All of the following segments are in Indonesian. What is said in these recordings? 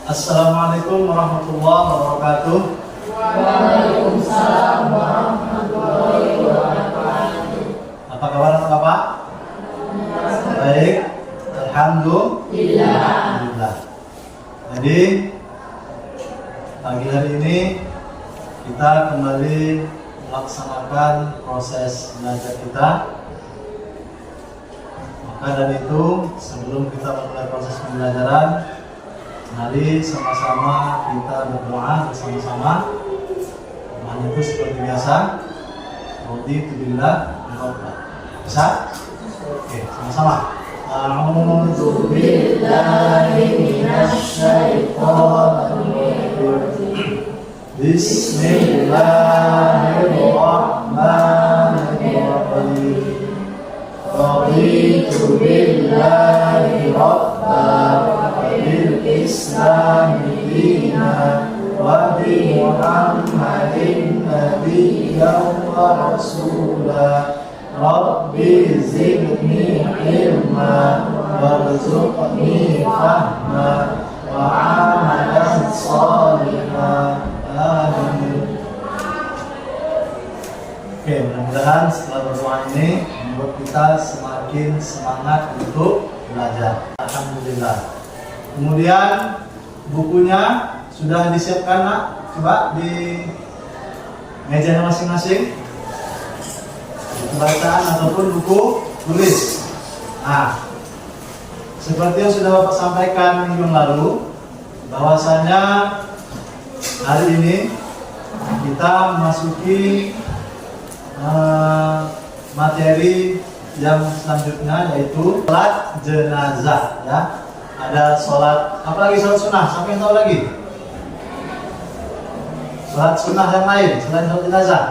Assalamualaikum warahmatullahi wabarakatuh. Waalaikumsalam warahmatullahi wabarakatuh. Apa kabar Bapak? Baik, alhamdulillah. Jadi pagi hari ini kita kembali melaksanakan proses belajar kita. Maka dari itu, sebelum kita memulai proses pembelajaran, mari sama-sama kita berdoa bersama-sama. Doanya itu seperti biasa. Raditu billah rabban. Bisa? Oke, sama-sama. A'udzu billahi minasy syaithanir rajim. Bismillahirrahmanirrahim. Raditu billahi rabban wa bil islami dinan wa bi Muhammadin nabiyyan wa rasulah. Rabbi zidni ilma warzuqni fahma wa amalan salihah. Amin. Oke, mudah-mudahan setelah berdoa ini membuat kita semakin semangat untuk belajar. Alhamdulillah. Kemudian bukunya sudah disiapkan, Nak? Coba di meja masing-masing. Buku bacaan ataupun buku tulis. Nah, seperti yang sudah Bapak sampaikan minggu lalu, bahwasanya hari ini kita memasuki materi yang selanjutnya, yaitu sholat jenazah. Ya, ada sholat, apalagi sholat sunnah. Siapa yang tahu lagi? Sholat sunnah yang lain selain sholat jenazah.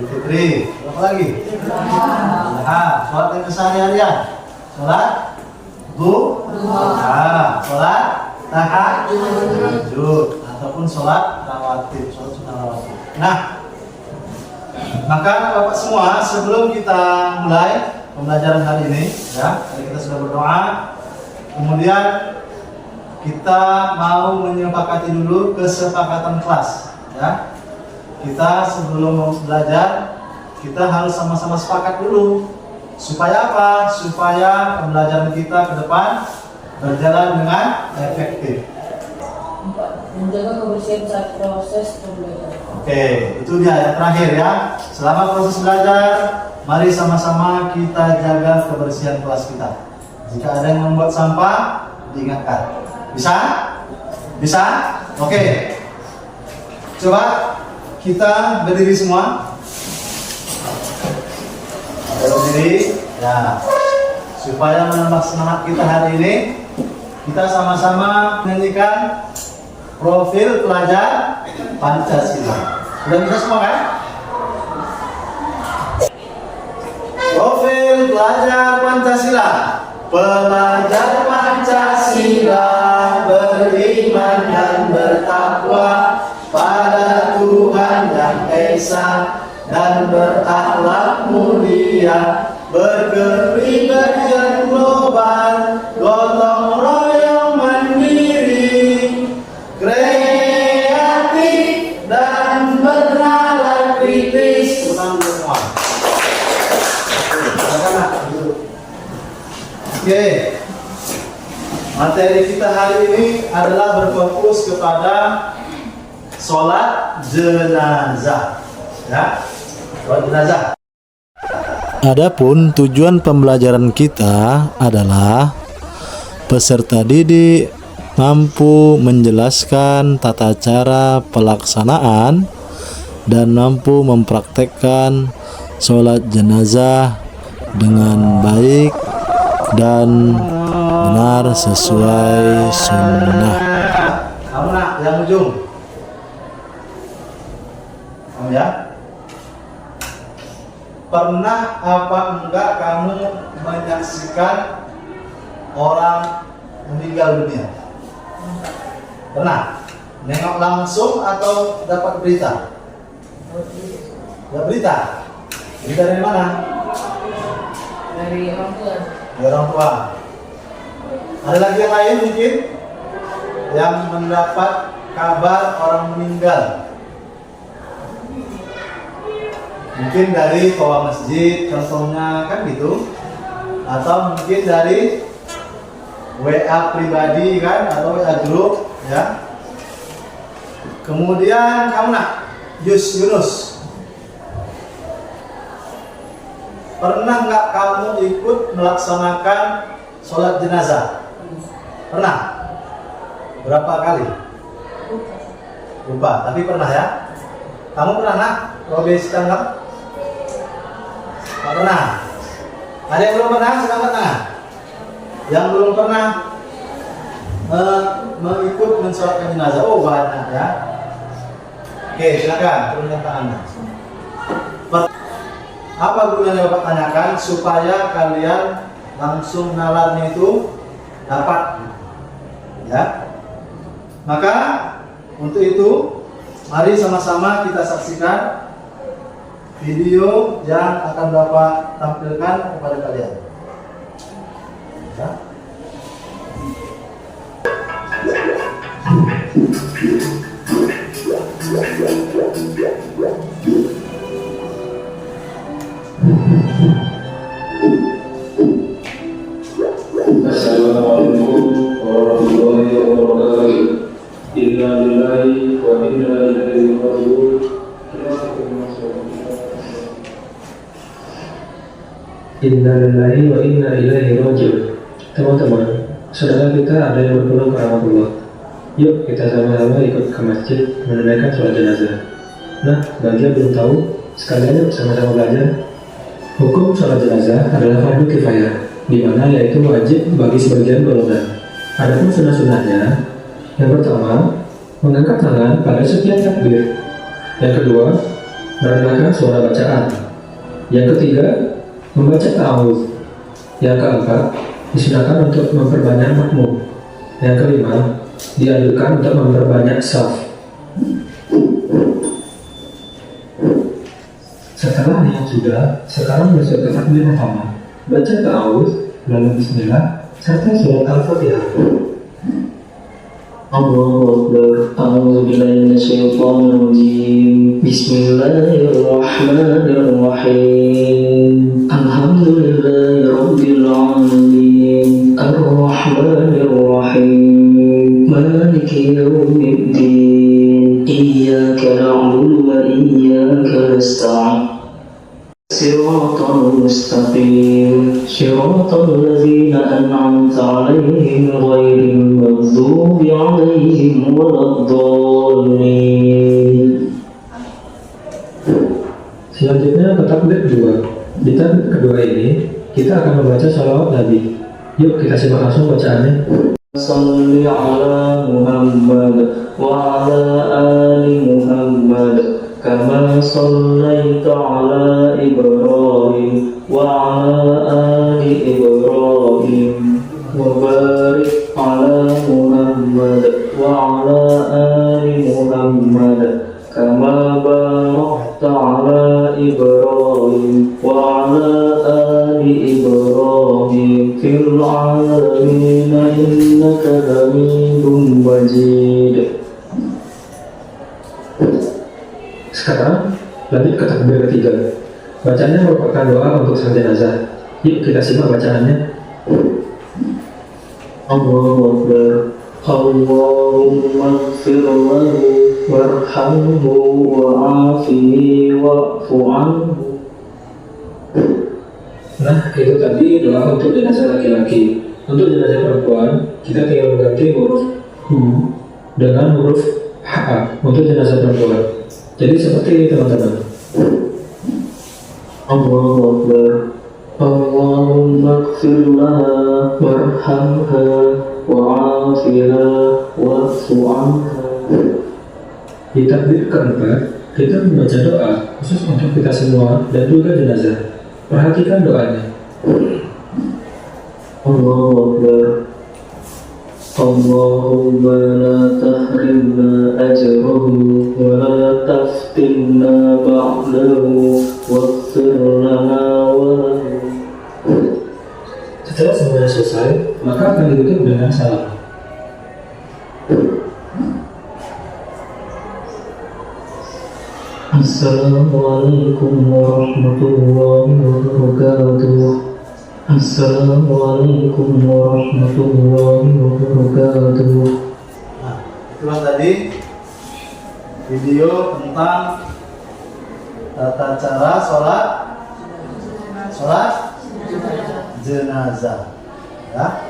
Fitri, apa lagi? Sholat yang keseharian. Sholat duha, sholat tahajud, ataupun sholat rawatib, sholat sunnah rawatib. Nah, maka Bapak semua, sebelum kita mulai pembelajaran hari ini, ya, tadi kita sudah berdoa, kemudian kita mau menyepakati dulu kesepakatan kelas, ya. Kita sebelum belajar, kita harus sama-sama sepakat dulu. Supaya apa? Supaya pembelajaran kita ke depan berjalan dengan efektif. Menjaga kebersihan saat proses pembelajaran. Oke, itu dia yang terakhir ya. Selama proses belajar, mari sama-sama kita jaga kebersihan kelas kita. Jika ada yang membuat sampah, diingatkan. Bisa? Bisa? Oke. Coba kita berdiri semua. Berdiri, ya. Supaya menambah semangat kita hari ini, kita sama-sama menyanyikan profil pelajar Pancasila. Sudah bisa semua kan? Profil pelajar Pancasila. Pelajar Pancasila beriman dan bertakwa pada Tuhan Yang Esa dan berakhlak mulia, berkepribadian global, gotong royong mandiri, kreatif dan bernalar kritis. Oke, materi kita hari ini adalah berfokus kepada sholat jenazah, ya, sholat jenazah. Adapun tujuan pembelajaran kita adalah peserta didik mampu menjelaskan tata cara pelaksanaan dan mampu mempraktekkan sholat jenazah dengan baik dan benar sesuai sunnah. Kamu nak yang ujung, kamu ya. Pernah apa enggak kamu menyaksikan orang meninggal dunia? Pernah? Nengok langsung atau dapat berita? Dapat berita? Berita dari mana? Dari orang tua. Dari orang tua. Ada lagi yang lain mungkin yang mendapat kabar orang meninggal? Mungkin dari toa masjid contohnya kan gitu, atau mungkin dari WA pribadi kan, atau WA grup ya. Kemudian kamu nak Yunus, pernah nggak kamu ikut melaksanakan sholat jenazah? Pernah? Berapa kali? Lupa, tapi pernah ya. Kamu pernah nak? Robi setengah? Nggak pernah. Ada yang belum pernah? Angkat tangan. Yang belum pernah mengikut mensolatkan jenazah. Oh banyak ya. Oke, silakan turunkan tangannya. Apa gunanya Bapak tanyakan? Supaya kalian langsung nalarnya itu dapat ya. Maka untuk itu mari sama-sama kita saksikan video yang akan Bapak tampilkan kepada kalian ya. Assalamualaikum warahmatullahi wabarakatuh. Inna lillahi wa inna ilaihi raji'un. Inna lillahi wa inna ilaihi raji'un. Teman-teman, saudara kita ada yang berpulang ke rahmatullah. Yuk kita sama-sama ikut ke masjid menunaikan sholat jenazah. Nah, bagi yang belum tahu, sekalian yuk sama-sama belajar. Hukum sholat jenazah adalah fardu kifayah, di mana yaitu wajib bagi sebagian golongan. Adapun sunnah-sunnahnya, yang pertama, mengangkat tangan pada setiap takbir. Yang kedua, merendahkan suara bacaan. Yang ketiga, membaca ta'awudz. Yang keempat, disunahkan untuk memperbanyak makmum. Yang kelima, dianjurkan untuk memperbanyak shaf. Setelah niat sudah, sekarang masuk ke takbir pertama. Baca ta'awudz, lalu bismillah, serta surat Al-Fatihah. Allahu Akbar. A'udzu billahi minasyaitonir rajim. Bismillahirrahmanirrahim. Alhamdulillahi rabbil alamin. Ar-rahmanir rahim. Maliki yaumiddin. Iyyaka na'budu wa iyyaka nasta'in. Siratal mustaqim, siratal ladzina an'amta 'alaihim ghairil maghdubi 'alaihim waladdallin. Selanjutnya ke takbir kedua. Di takbir kedua ini kita akan membaca shalawat Nabi. Yuk kita simak langsung bacaannya. Shalli 'ala Muhammad wa 'ala ali Muhammad. Kama sallaita ala Ibrahim wa ala ali Ibrahim wa barik ala Muhammad wa ala ali Muhammad kama barakta ala Ibrahim wa ala ali Ibrahim fil alamin innaka hamidum majid. Sekarang lanjut ke takbir ketiga. Bacanya merupakan doa untuk sang jenazah. Yuk kita simak bacaannya. Allahu Akbar. Allahumma ighfir lahu warhamhu wa'afihi wa'fu anhu. Nah, itu tadi doa untuk jenazah laki-laki. Untuk jenazah perempuan, kita tinggal mengganti huruf hu dengan huruf ha untuk jenazah perempuan. Jadi seperti ini teman-teman. Allahu Akbar. Allahumma ighfir laha warhamha wa'afiha wa'fu anha. Di takbir keempat, kita membaca doa khusus untuk kita semua dan juga jenazah. Perhatikan doanya. Allahu Akbar. Allahumma la tahrimna ajrahu wa la taftinna ba'dahu waghfir lana wa lahu. Setelah semuanya selesai, maka akan ditutup dengan salam. Assalamualaikum warahmatullahi wabarakatuh. Assalamualaikum warahmatullahi wabarakatuh. Nah, itulah tadi video tentang tata cara sholat jenazah. Ya.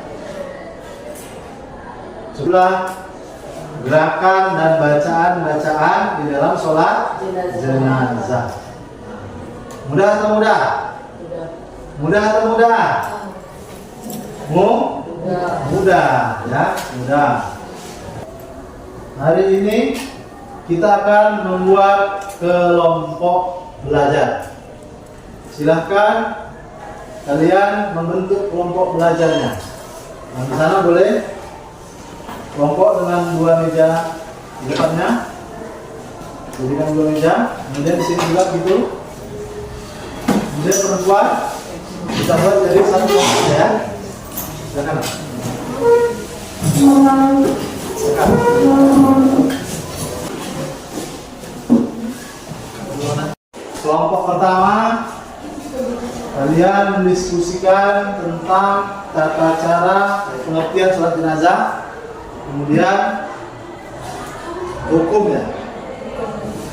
Setelah gerakan dan bacaan-bacaan di dalam sholat jenazah. Mudah atau mudah? Mudah atau mudah? Mudah, ya, mudah. Hari ini kita akan membuat kelompok belajar. Silahkan kalian membentuk kelompok belajarnya. Nah, di sana boleh kelompok dengan 2 meja di depannya. Jadikan 2 meja. Kemudian di sini juga gitu. Kemudian perempuan kita buat jadi 1 kelompok ya. Silakan. Kelompok pertama, kalian mendiskusikan tentang tata cara pengertian sholat jenazah, kemudian hukumnya,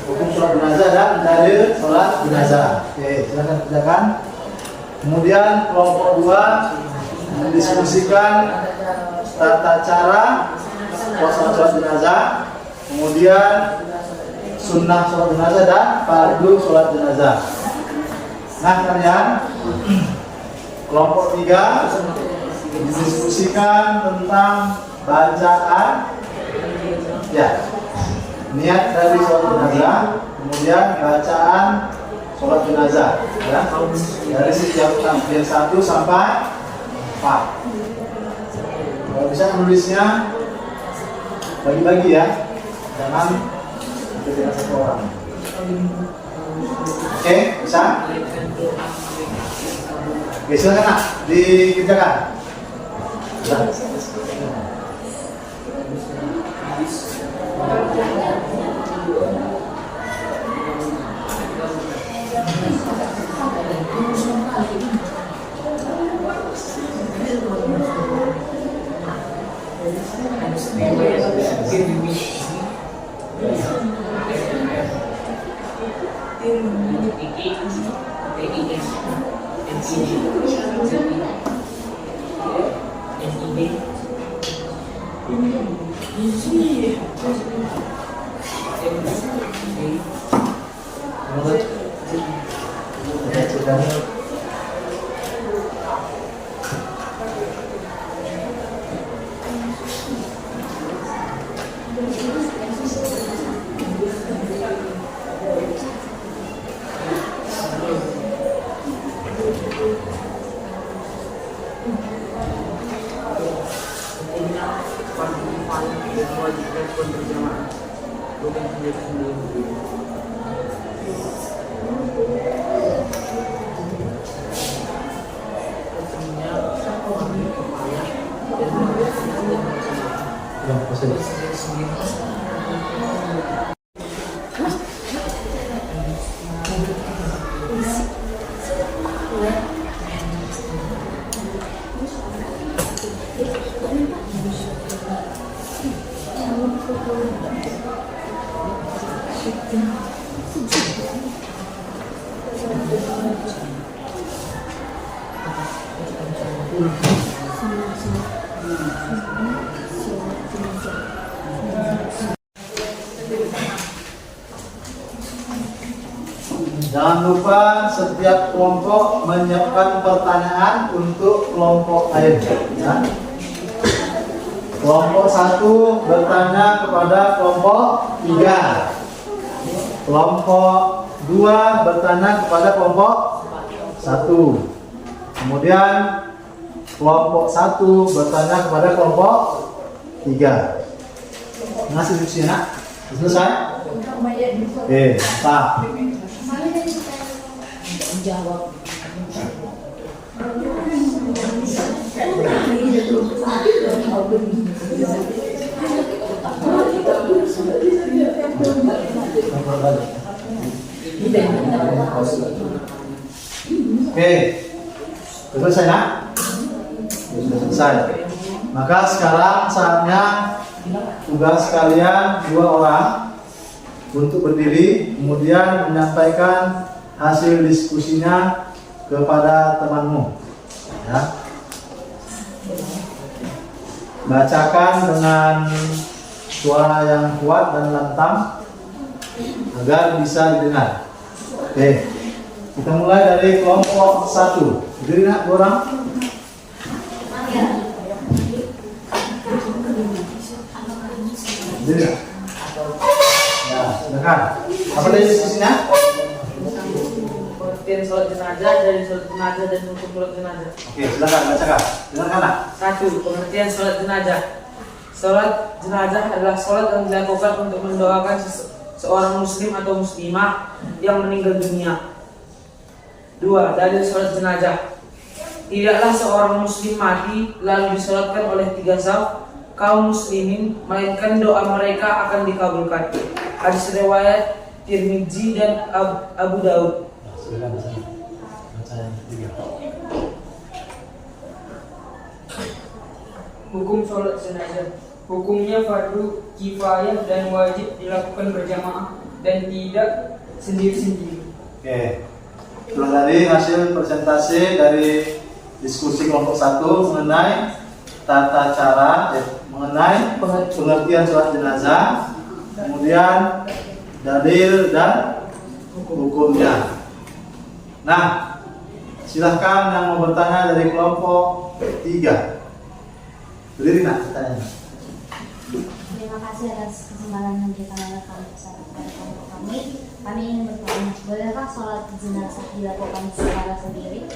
hukum sholat jenazah dan dalil sholat jenazah. Oke, silakan kerjakan. Kemudian kelompok 2 mendiskusikan tata cara sholat jenazah, kemudian sunnah sholat jenazah dan fardu sholat jenazah. Nah, kalian kelompok 3 mendiskusikan tentang bacaan, ya, niat dari sholat jenazah, kemudian bacaan sholat jenazah, ya, dari setiap takbir 1 sampai 4. Kalau bisa menulisnya bagi-bagi ya, jangan tidak 1 orang. Oke, bisa? Oke, silakan nak dikerjakan. Ya. Jangan lupa setiap kelompok menyiapkan pertanyaan untuk kelompok lain. Ya. Kelompok 1 bertanya kepada kelompok 3. Kelompok 2 bertanya kepada kelompok 1. Kemudian kelompok 1 bertanya kepada kelompok 3. Ngasih diskusinya? Selesai? Mantap. Jawab. Oke, selesai nak? Sudah selesai. Maka sekarang saatnya tugas kalian 2 orang untuk berdiri, kemudian menyampaikan hasil diskusinya kepada temanmu. Ya. Bacakan dengan suara yang kuat dan lantang agar bisa didengar. Oke, kita mulai dari kelompok 1. Berdiri nak 2 orang. Berdiri nak. Ya, silakan. Apa tadi diskusinya? Pengertian sholat jenazah, dari sholat jenazah dan hukum sholat jenazah. Oke, silakan bacakan. Dengarkan nak. 1. Pengertian sholat jenazah. Sholat jenazah adalah sholat yang dilakukan untuk mendoakan seorang muslim atau muslimah yang meninggal dunia. 2. Dalil sholat jenazah. Tidaklah seorang muslim mati lalu disolatkan oleh 3 saf kaum muslimin, melainkan doa mereka akan dikabulkan. Hadis riwayat Tirmidzi dan Abu Daud. Silakan baca yang ketiga. Hukum sholat jenazah. Hukumnya fardu kifayah dan wajib dilakukan berjamaah dan tidak sendiri-sendiri. Oke. Setelah tadi hasil presentasi dari diskusi kelompok 1 mengenai tata cara mengenai pengertian sholat jenazah, kemudian dalil dan hukumnya. Nah, silahkan yang mau bertanya dari kelompok 3. Berdiri nak bertanya. Terima kasih atas kesempatan yang diberikan oleh kami kepada kelompok kami. Kami ingin bertanya, bolehkah sholat jenazah dilakukan secara sendiri?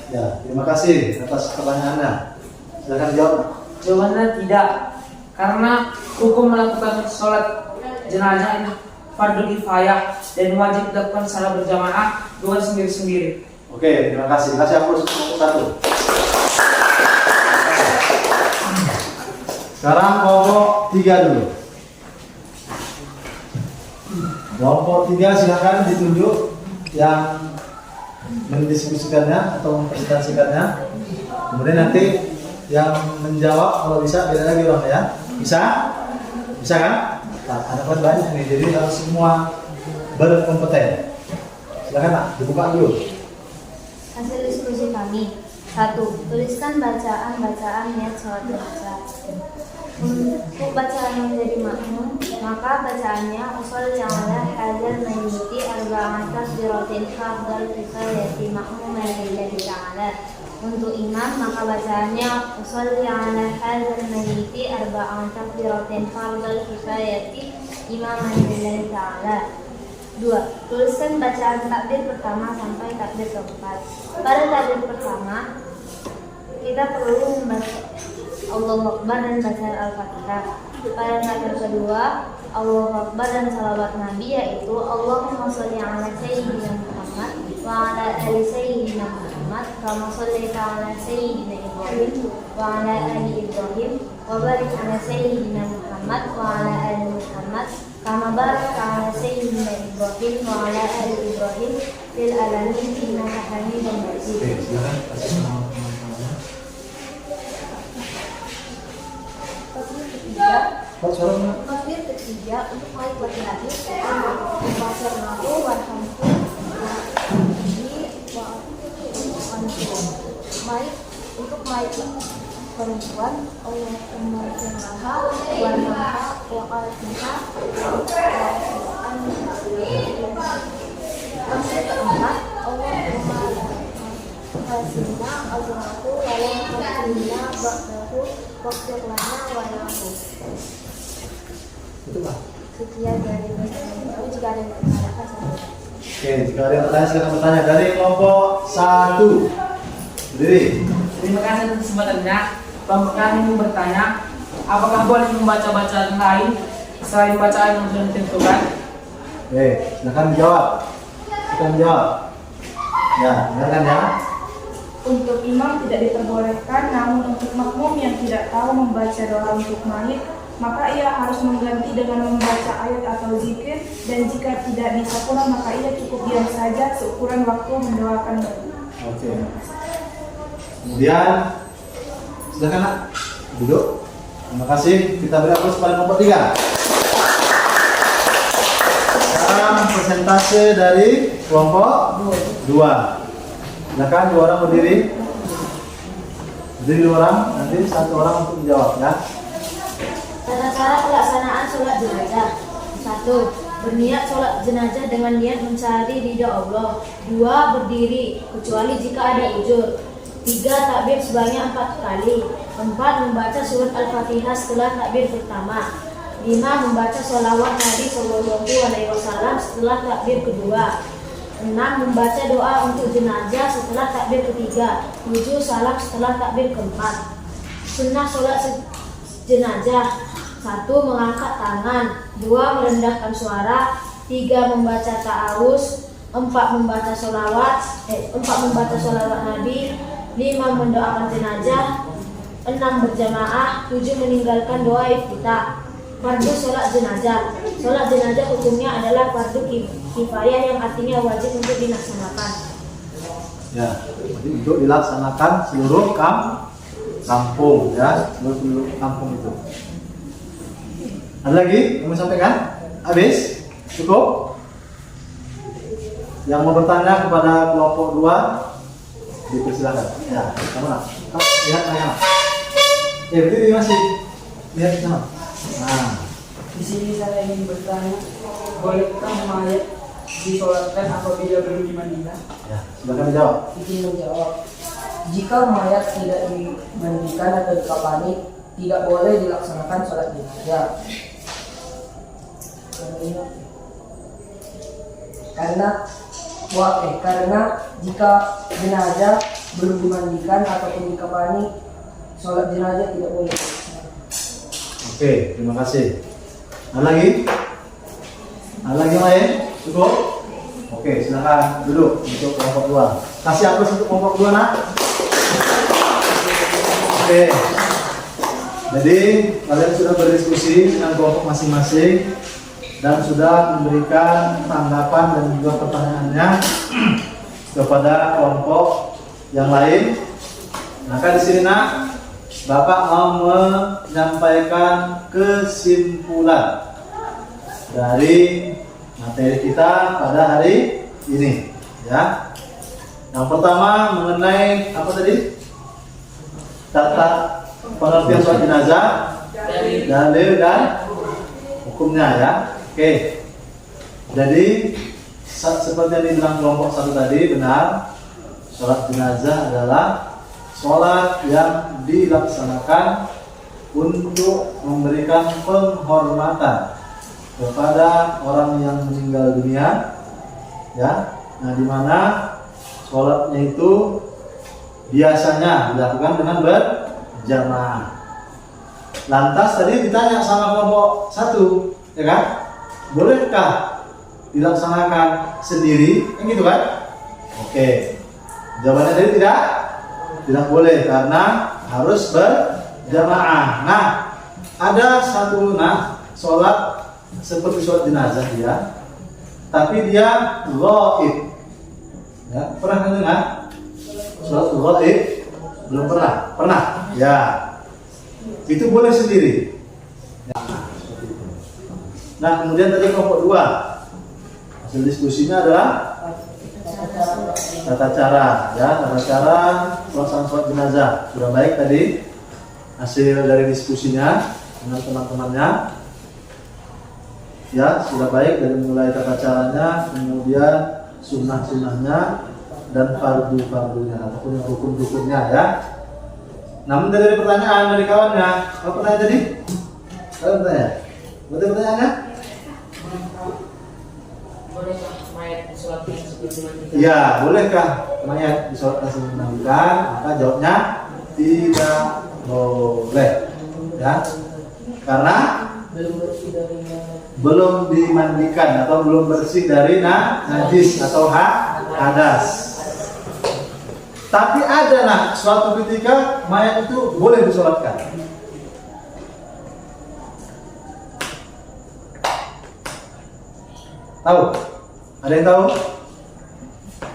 Ya, terima kasih atas pertanyaannya. Silahkan jawab. Jawabannya tidak, karena hukum melakukan sholat jenazah ini fardu kifayah dan wajib dilakukan secara berjamaah, bukan sendiri-sendiri. Oke, terima kasih. Kasih hapus kelompok 1. Sekarang kelompok 3 dulu. Kelompok 3 silakan ditunjuk yang mendiskusikannya atau mempresentasikannya. Kemudian nanti yang menjawab kalau bisa beda lagi orang ya. Bisa? Bisa kan? Nah, ada kan banyak nih, jadi harus semua berkompeten. Silakan nak, dibuka dulu. Hasil diskusi kami. 1. Tuliskan bacaan-bacaan niat sholat jenazah. Untuk bacaan yang menjadi makmum, maka bacaannya usolli ala hadzal mayyiti arba'an takbiratin fardal kifayati makmuman lillahi ta'ala. Untuk imam, maka bacaannya usolli ala hadzal mayyiti arba'an takbiratin fardal kifayati imaman lillahi ta'ala. 2. Tuliskan bacaan takbir pertama sampai takbir keempat. Pada takbir pertama, kita perlu membaca Allahu Akbar dan bacaan Al-Fatihah. Pada takbir kedua, Allahu Akbar dan salawat Nabi, yaitu Allahumma sholli ala sayyidina Muhammad wa ala ali sayyidina Muhammad kama shallaita ala sayyidina Ibrahim wa ala ali Ibrahim wa barik ala sayyidina Muhammad wa ala ali Muhammad kama barakta ala sayyidina Ibrahim wa ala ali Ibrahim fil alamin innaka Hamidum Majid. Silakan kasih nama teman-temannya. Takbir ketiga untuk mayit laki-laki pasir nahu warhamku mayit untuk mayit perempuan Allahumma jinaha warhamha wa qalbiha pasir keempat Allahumma kasihna azrahu wa kasihna ba'dahu waktu lana wa lahu. Itu Pak. Sekian dari saya. Jika ada yang bertanya, saya. Oke, jika ada yang bertanya silakan bertanya dari kelompok 1. Berdiri. Terima kasih atas kesempatannya. Kelompok kami ingin bertanya, apakah boleh membaca bacaan lain selain bacaan yang sudah ditentukan? Oke, silakan dijawab. Silakan jawab. Ya, dengarkan ya. untuk imam tidak diperbolehkan, namun untuk makmum yang tidak tahu membaca doa untuk mayit, maka ia harus mengganti dengan membaca ayat atau zikir, dan jika tidak bisa pula maka ia cukup diam saja seukuran waktu mendoakan mayit. Oke. Kemudian silakan nak duduk. Terima kasih. Kita beri aplaus pada kelompok 3. Sekarang persentase dari kelompok 2. Silakan 2 orang berdiri. Berdiri 2 orang, nanti 1 orang untuk menjawab ya. Tata cara pelaksanaan sholat jenazah. 1. Berniat sholat jenazah dengan niat mencari ridha Allah. 2. Berdiri, kecuali jika ada uzur. 3. Takbir sebanyak 4 kali. 4. Membaca surat Al-Fatihah setelah takbir pertama. 5. Membaca sholawat Nabi SAW setelah takbir kedua. 6. Membaca doa untuk jenazah setelah takbir ketiga. 7. Salam setelah takbir keempat. Sunnah sholat jenazah. 1. Mengangkat tangan. 2. Merendahkan suara. 3. Membaca ta'awuz. 4. Membaca sholawat Nabi. 5. Mendoakan jenazah. 6. Berjamaah. 7. Meninggalkan doa iftitah. Fardu sholat jenazah. Sholat jenazah hukumnya adalah fardu kifayah yang artinya wajib untuk dilaksanakan. Ya, jadi untuk dilaksanakan seluruh kampung ya, seluruh kampung itu. Ada lagi yang mau sampaikan? Habis? Cukup? Yang mau bertanya kepada kelompok 2 dipersilakan. Ya, kamu nak. Lihat tanya. Ya, berdiri masih. Lihat sana. Nah, Di sini saya ingin bertanya, bolehkah mayat disolatkan apabila belum dimandikan? ya, silakan dijawab. Izin menjawab. Jika mayat tidak dimandikan atau dikafani, tidak boleh dilaksanakan sholat jenazah. Karena jika jenazah belum dimandikan ataupun dikafani, sholat jenazah tidak boleh. Oke, terima kasih. Ada lagi? Ada lagi yang lain? Cukup? Oke, silakan duduk untuk kelompok 2. Kasih aplaus untuk kelompok 2 nak. Oke. Jadi kalian sudah berdiskusi dengan kelompok masing-masing dan sudah memberikan tanggapan dan juga pertanyaannya kepada kelompok yang lain. Maka di sini nak, Bapak mau menyampaikan kesimpulan dari materi kita pada hari ini, ya. Yang pertama mengenai apa tadi? Tata pengertian sholat jenazah, dalil dan hukumnya, ya. Oke. Jadi seperti yang dibilang kelompok 1 tadi benar, sholat jenazah adalah sholat yang dilaksanakan untuk memberikan penghormatan kepada orang yang meninggal dunia, ya. Nah, di mana sholatnya itu biasanya dilakukan dengan berjamaah. Lantas tadi ditanya sama kelompok 1, ya kan? Bolehkah dilaksanakan sendiri? Kan gitu kan? Oke. Jawabannya tadi tidak boleh karena harus berjamaah. Nah, ada satu sholat seperti sholat jenazah dia, tapi dia ghaib. Ya, pernah dengar? Sholat ghaib? Belum pernah? Pernah? Ya. Itu boleh sendiri. Ya, seperti itu. Nah, kemudian tadi kelompok 2. Hasil diskusinya adalah tata cara, ya, tata cara pelaksanaan sholat jenazah. Sudah baik tadi hasil dari diskusinya dengan teman-temannya, ya, sudah baik dari mulai tata caranya, kemudian sunnah-sunnahnya dan fardu-fardunya ataupun rukun-rukunnya, ya. Namun dari pertanyaan dari kawannya, apa pertanyaan tadi? Kalian bertanya? Berarti pertanyaannya? Bolehkah mayat disolatkan sebelum dimandikan? Ya, bolehkah mayat disolatkan sebelum dimandikan? Maka jawabnya tidak boleh, ya, karena belum dimandikan atau belum bersih dari najis atau hadas. Tapi ada nak suatu ketika mayat itu boleh disolatkan. Tahu? Ada yang tahu?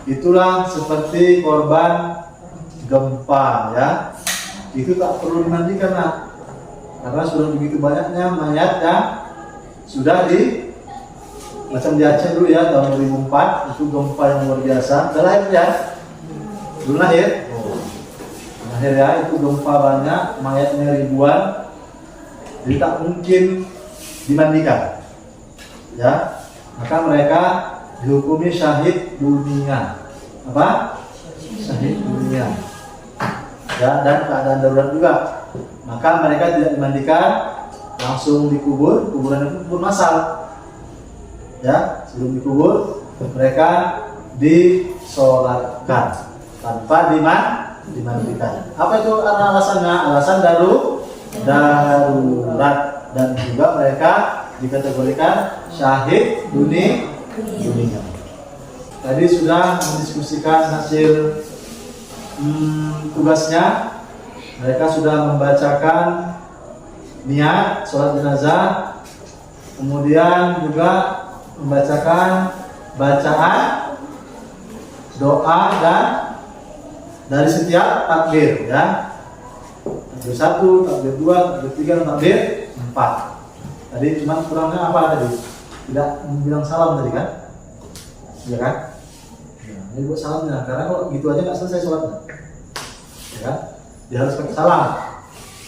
Itulah seperti korban gempa ya. Itu tak perlu dimandikan nak. Karena sudah begitu banyaknya mayat yang sudah di macam di Aceh dulu ya tahun 2004 itu gempa yang luar biasa. Udah lahir ya? Belum lahir? Lahir ya, itu gempa banyak, mayatnya ribuan. Jadi tak mungkin dimandikan. Ya. Maka mereka dihukumi syahid dunia. Apa? Syahid dunia. Ya, dan keadaan darurat juga. Maka mereka tidak dimandikan, langsung dikubur. Kuburan itu kubur massal. Ya, sebelum dikubur mereka disolatkan tanpa dimandikan. Apa itu alasannya? Alasan darurat, dan juga mereka dikategorikan syahid dunia. Tadi sudah mendiskusikan hasil tugasnya. Mereka sudah membacakan niat sholat jenazah, kemudian juga membacakan bacaan doa dan dari setiap takbir ya. Takbir 1, takbir 2, takbir 3, takbir 4. Tadi cuma kurangnya apa tadi? Tidak bilang salam tadi kan? Iya kan? Ya, ini buat salamnya, karena kalau gitu aja nggak selesai sholatnya. Ya kan? Dia harus pakai salam.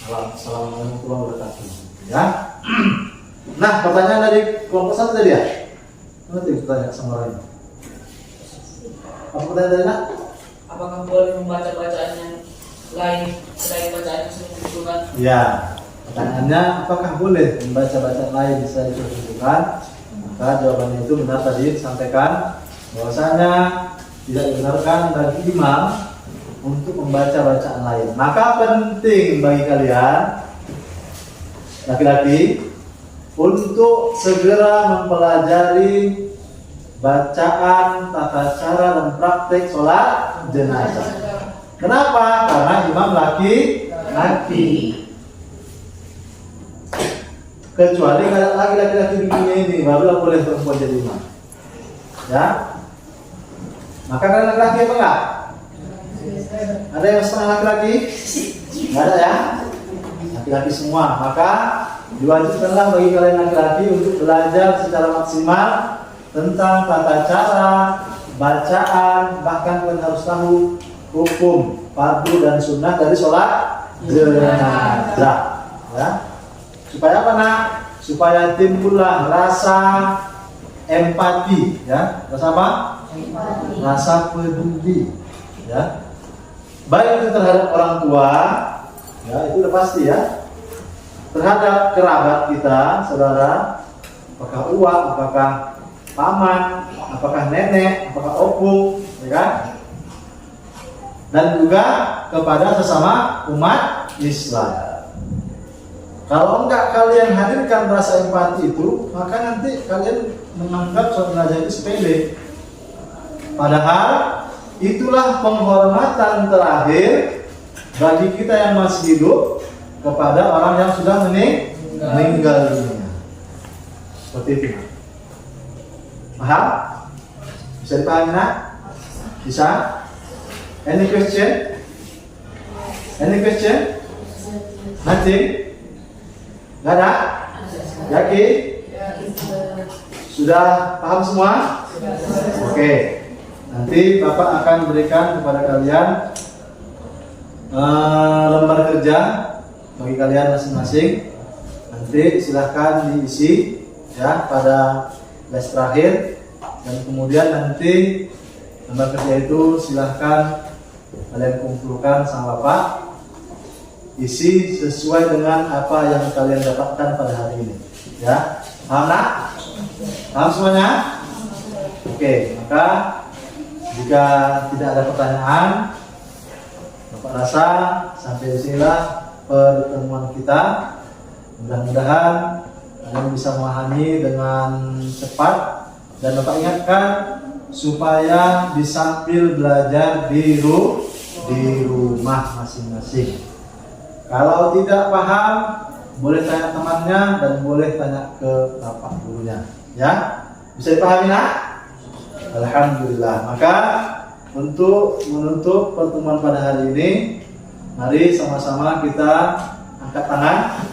Assalamualaikum warahmatullahi wabarakatuh. Ya. Nah, pertanyaan dari kelompok 1 tadi ya? Nanti bertanya sama orang ini. Apa pertanyaan tadi nak? Apakah boleh membaca bacaan yang lain selain bacaan yang sudah ditentukan? Ya. Pertanyaannya, apakah boleh membaca bacaan lain selain yang ditentukan? Maka jawabannya itu benar tadi disampaikan bahwasanya tidak dibenarkan bagi imam untuk membaca bacaan lain. Maka penting bagi kalian laki-laki untuk segera mempelajari bacaan, tata cara dan praktek sholat jenazah. Kenapa? Karena imam laki-laki. Kecuali kalau laki-laki di dunia ini barulah boleh perempuan jadi imam. Ya. Maka kalian laki-laki apa enggak? Ada yang setengah laki-laki? Enggak ada ya? Laki-laki semua. Maka diwajibkanlah bagi kalian laki-laki untuk belajar secara maksimal tentang tata cara, bacaan, bahkan kalian harus tahu hukum fardu dan sunnah dari sholat jenazah. Ya. Supaya apa nak? Supaya timbullah rasa empati, ya. Rasa apa? Empati. Rasa peduli, ya. Baik itu terhadap orang tua, ya itu udah pasti ya. Terhadap kerabat kita, saudara, apakah uak, apakah paman, apakah nenek, apakah opung, ya kan? Dan juga kepada sesama umat Islam. Kalau enggak kalian hadirkan rasa empati itu, maka nanti kalian menganggap sholat jenazah itu sepele. Padahal itulah penghormatan terakhir bagi kita yang masih hidup kepada orang yang sudah meninggal dunia. Seperti itu. Paham? Bisa dipahami nak? Bisa? Any question? Any question? Nothing? Nggak ada? Yakin? Sudah paham semua? Oke. Nanti Bapak akan berikan kepada kalian lembar kerja bagi kalian masing-masing. Nanti silahkan diisi ya pada les terakhir, dan kemudian nanti lembar kerja itu silahkan kalian kumpulkan sama Bapak. Isi sesuai dengan apa yang kalian dapatkan pada hari ini. Ya, paham nak? Paham semuanya? Oke, maka jika tidak ada pertanyaan, Bapak rasa sampai di sinilah pertemuan kita. Mudah-mudahan kalian bisa memahami dengan cepat, dan Bapak ingatkan supaya disambil belajar di di rumah masing-masing. Kalau tidak paham, boleh tanya temannya dan boleh tanya ke bapak gurunya. Ya, bisa dipahami nak? Alhamdulillah. Maka untuk menutup pertemuan pada hari ini, mari sama-sama kita angkat tangan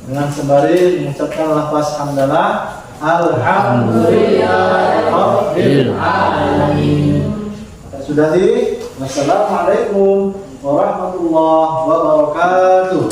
dengan sembari mengucapkan lafaz hamdalah. Alhamdulillahirabbil alamin. Sudahi. Wassalamualaikum warahmatullahi wabarakatuh.